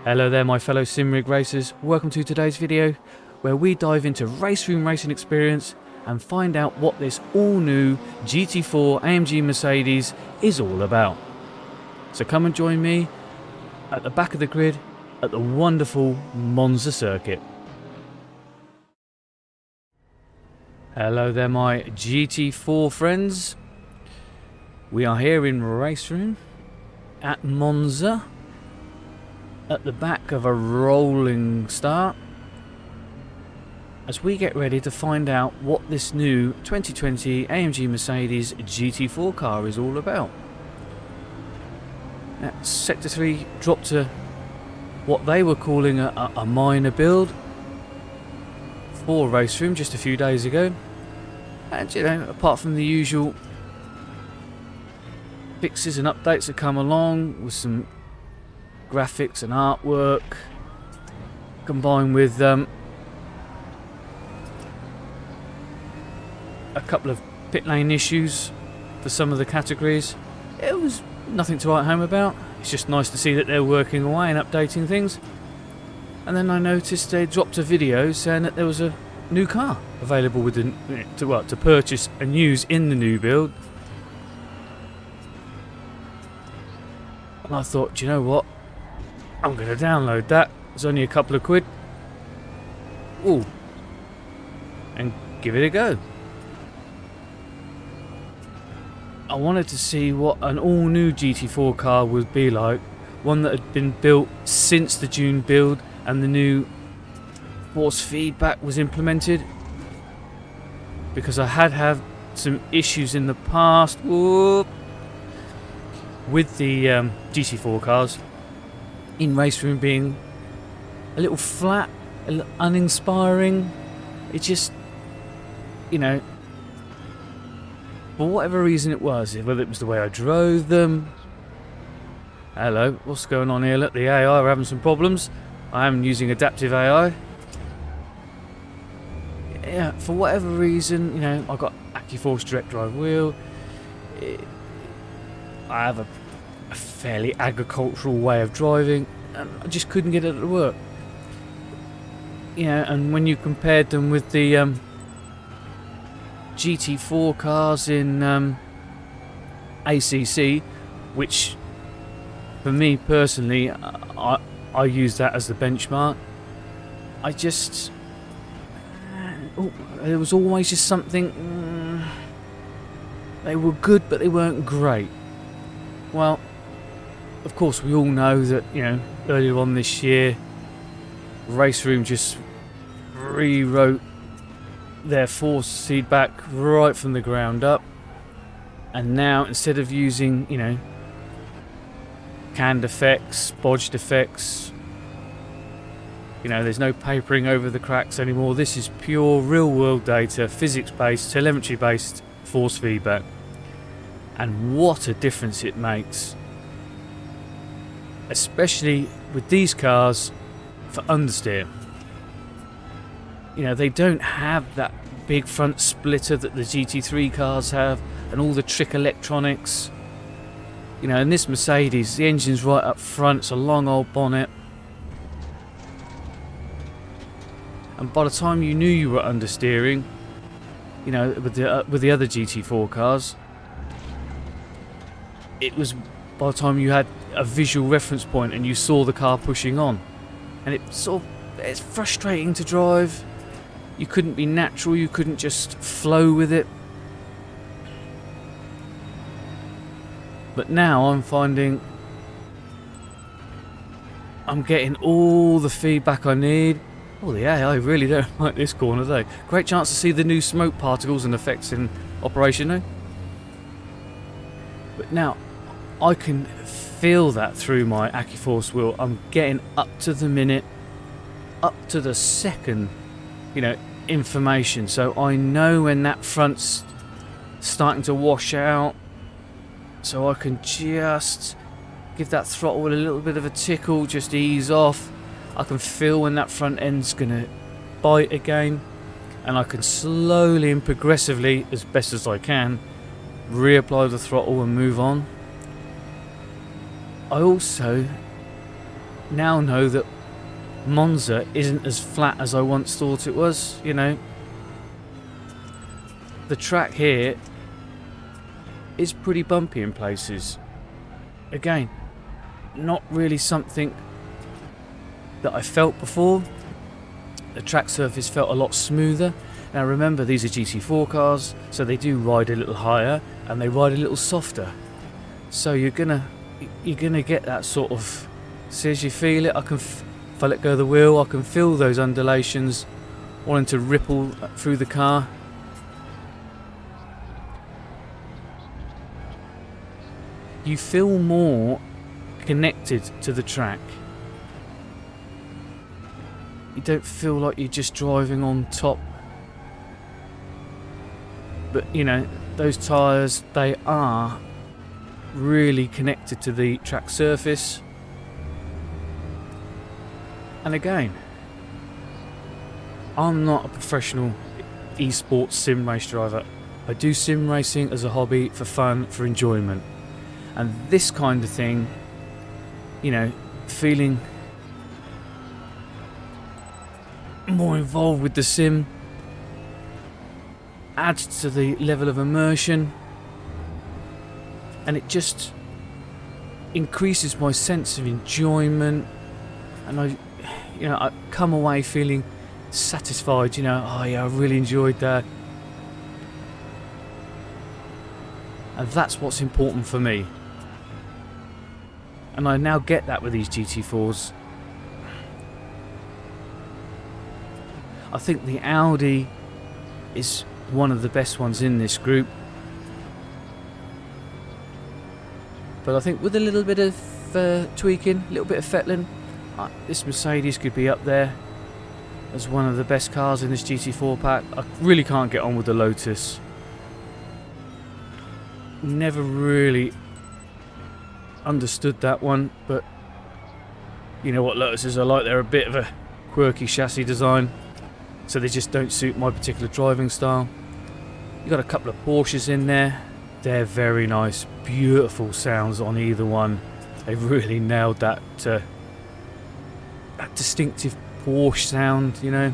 Hello there my fellow SimRig racers, welcome to today's video where we dive into RaceRoom Racing Experience and find out what this all new GT4 AMG Mercedes is all about. So come and join me at the back of the grid at the wonderful Monza circuit. Hello there my GT4 friends, we are here in RaceRoom at Monza, at the back of a rolling start, as we get ready to find out what this new 2020 AMG Mercedes GT4 car is all about. Now, Sector 3 dropped to what they were calling a minor build for RaceRoom just a few days ago, and you know, apart from the usual fixes and updates that come along with some graphics and artwork combined with a couple of pit lane issues for some of the categories, it was nothing to write home about. It's just nice to see that they're working away and updating things. And then I noticed they dropped a video saying that there was a new car available with to purchase and use in the new build. And I thought, do you know what? I'm going to download that. It's only a couple of quid. Ooh. And give it a go. I wanted to see what an all-new GT4 car would be like. One that had been built since the June build and the new force feedback was implemented. Because I had some issues in the past with the GT4 cars. In RaceRoom being a little flat, a little uninspiring. It just, you know, for whatever reason it was, whether it was the way I drove them. Hello, what's going on here? Look, the AI are having some problems. I am using adaptive AI. Yeah, for whatever reason, you know, I got AccuForce direct drive wheel. I have a fairly agricultural way of driving, and I just couldn't get it to work. Yeah, and when you compared them with the GT4 cars in ACC, which for me personally, I use that as the benchmark. I just, there was always just something. They were good, but they weren't great. Well, of course, we all know that, you know, earlier on this year, RaceRoom just rewrote their force feedback right from the ground up. And now, instead of using, you know, canned effects, bodged effects, you know, there's no papering over the cracks anymore. This is pure real-world data, physics-based, telemetry-based force feedback. And what a difference it makes. Especially with these cars for understeer. You know, they don't have that big front splitter that the GT3 cars have and all the trick electronics. You know, in this Mercedes, the engine's right up front, it's a long old bonnet. And by the time you knew you were understeering, you know, with the other GT4 cars, it was by the time you had a visual reference point and you saw the car pushing on, and it's frustrating to drive. You couldn't be natural, you couldn't just flow with it. But now I'm finding I'm getting all the feedback I need. Oh, the AI really don't like this corner, though. Great chance to see the new smoke particles and effects in operation, though. But now I can feel that through my AccuForce wheel. I'm getting up to the minute, up to the second, you know, information. So I know when that front's starting to wash out. So I can just give that throttle a little bit of a tickle, just ease off. I can feel when that front end's gonna bite again. And I can slowly and progressively, as best as I can, reapply the throttle and move on. I also now know that Monza isn't as flat as I once thought it was, you know. The track here is pretty bumpy in places. Again, not really something that I felt before. The track surface felt a lot smoother. Now remember, these are GT4 cars, so they do ride a little higher and they ride a little softer. So you're gonna get that sort of, see, as you feel it, if I let go of the wheel, I can feel those undulations wanting to ripple through the car. You feel more connected to the track. You don't feel like you're just driving on top. But you know, those tyres, they are really connected to the track surface. And again, I'm not a professional esports sim race driver. I do sim racing as a hobby, for fun, for enjoyment. And this kind of thing, you know, feeling more involved with the sim adds to the level of immersion, and it just increases my sense of enjoyment, and I come away feeling satisfied, you know, oh yeah, I really enjoyed that. And that's what's important for me. And I now get that with these GT4s. I think the Audi is one of the best ones in this group. But I think with a little bit of tweaking, a little bit of fettling, this Mercedes could be up there as one of the best cars in this GT4 pack. I really can't get on with the Lotus. Never really understood that one, but you know what Lotuses are like, they're a bit of a quirky chassis design, so they just don't suit my particular driving style. You got a couple of Porsches in there, they're very nice, beautiful sounds on either one. They've really nailed that that distinctive Porsche sound, you know.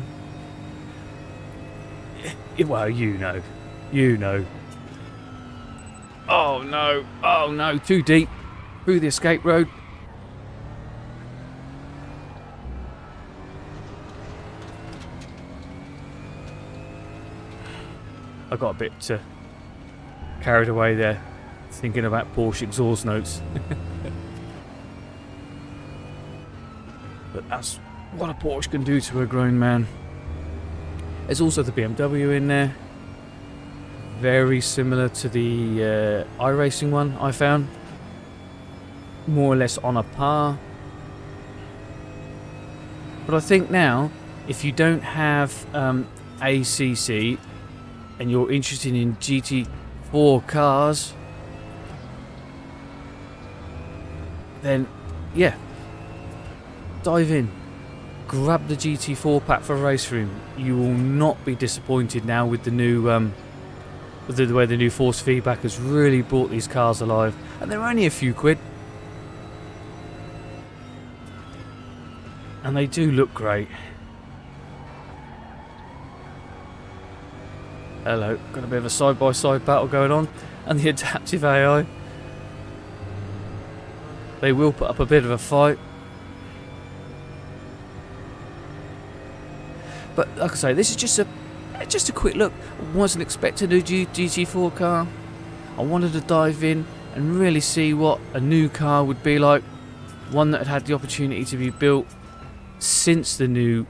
Well, you know. Oh no, too deep through the escape road. I got a bit carried away there, thinking about Porsche exhaust notes. But that's what a Porsche can do to a grown man. There's also the BMW in there. Very similar to the iRacing one I found. More or less on a par. But I think now, if you don't have ACC and you're interested in GT4 cars, then yeah, dive in. Grab the GT4 pack for RaceRoom. You will not be disappointed now with the new with the way the new force feedback has really brought these cars alive, and they're only a few quid, and they do look great. Hello, got a bit of a side-by-side battle going on, and the adaptive AI, they will put up a bit of a fight. But like I say, this is just a quick look. I wasn't expecting a GT4 car. I wanted to dive in and really see what a new car would be like. One that had had the opportunity to be built since the new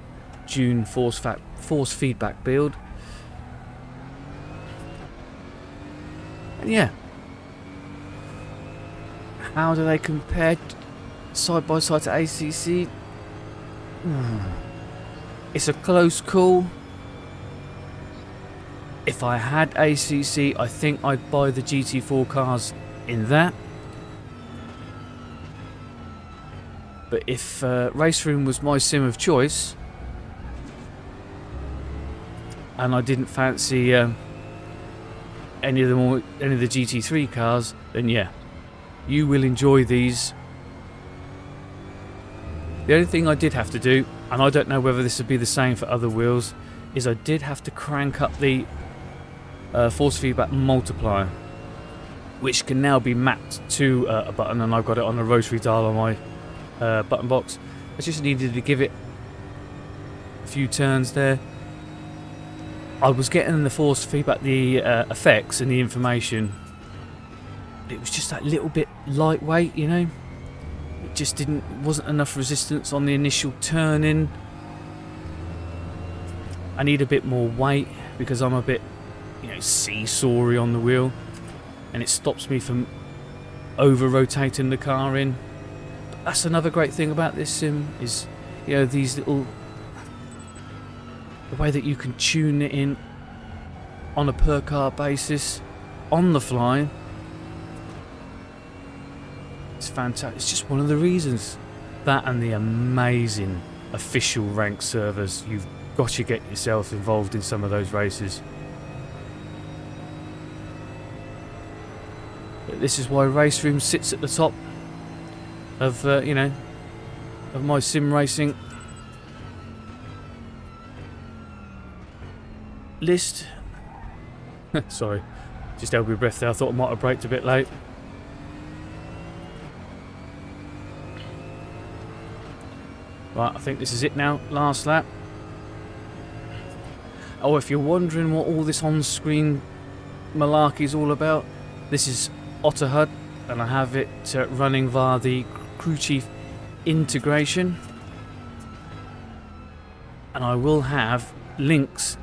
June force feedback build. And yeah, how do they compare side by side to ACC? It's a close call. If I had ACC, I think I'd buy the GT4 cars in that. But if RaceRoom was my sim of choice, and I didn't fancy any of the GT3 cars, then yeah, you will enjoy these The only thing I did have to do, and I don't know whether this would be the same for other wheels, is I did have to crank up the force feedback multiplier, which can now be mapped to a button, and I've got it on the rotary dial on my button box. I just needed to give it a few turns there. I was getting the force feedback, the effects and the information. It was just that little bit lightweight, you know. It just wasn't enough resistance on the initial turning. I need a bit more weight because I'm a bit, you know, seesawy on the wheel, and it stops me from over rotating the car in. But that's another great thing about this sim is, you know, these little, the way that you can tune it in on a per car basis on the fly. It's fantastic. It's just one of the reasons. That and the amazing official rank servers. You've got to get yourself involved in some of those races. But this is why RaceRoom sits at the top of you know, of my sim racing list. Sorry, just held my breath there. I thought I might have braked a bit late. Right, I think this is it now. Last lap. Oh, if you're wondering what all this on-screen malarkey is all about, this is Otterhud, and I have it running via the crew chief integration. And I will have links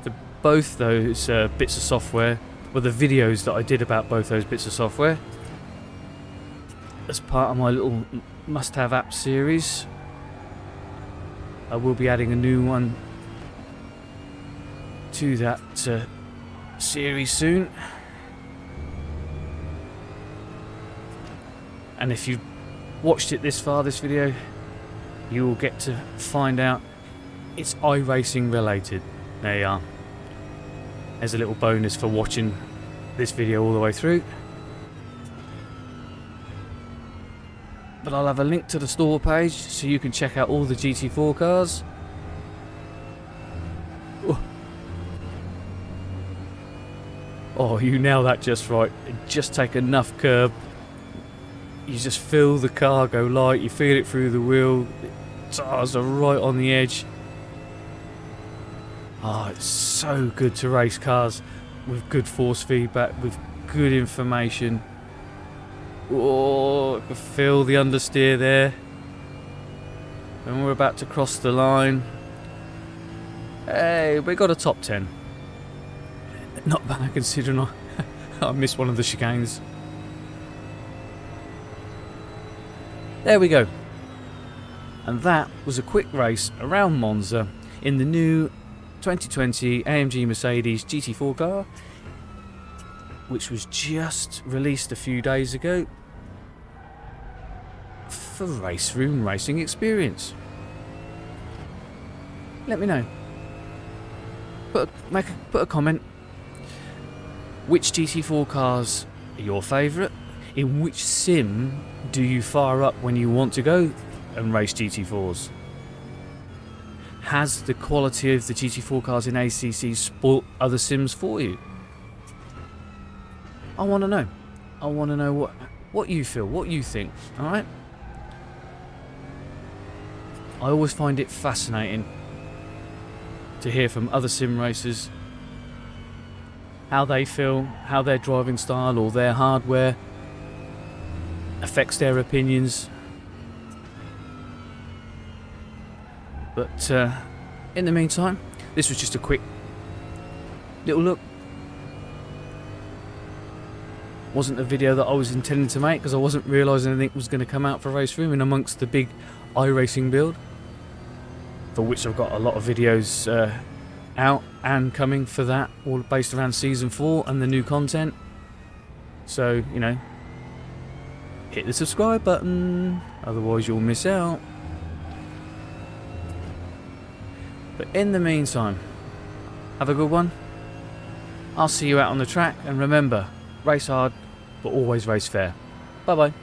to both those bits of software, well, the videos that I did about both those bits of software, as part of my little must-have app series. I will be adding a new one to that series soon. And if you've watched it this far, this video, you will get to find out it's iRacing related. There you are. There's a little bonus for watching this video all the way through. But I'll have a link to the store page so you can check out all the GT4 cars. Oh, you nail that just right. Just take enough curb. You just feel the car go light. You feel it through the wheel. Tires are right on the edge. Oh, it's so good to race cars with good force feedback, with good information. Oh, I can feel the understeer there. And we're about to cross the line. Hey, we got a top 10. Not bad considering I missed one of the chicanes. There we go. And that was a quick race around Monza in the new 2020 AMG Mercedes GT4 car, which was just released a few days ago for RaceRoom Racing Experience. Let me know. Put a comment. Which GT4 cars are your favourite? In which sim do you fire up when you want to go and race GT4s? Has the quality of the GT4 cars in ACC spoilt other sims for you? I want to know. I want to know what you feel, what you think, alright? I always find it fascinating to hear from other sim racers how they feel, how their driving style or their hardware affects their opinions. But in the meantime, this was just a quick little look. Wasn't a video that I was intending to make because I wasn't realising anything was going to come out for RaceRoom in amongst the big iRacing build, for which I've got a lot of videos out and coming for that, all based around Season 4 and the new content. So, you know, hit the subscribe button, otherwise you'll miss out. But in the meantime, have a good one. I'll see you out on the track, and remember, race hard, but always race fair. Bye bye.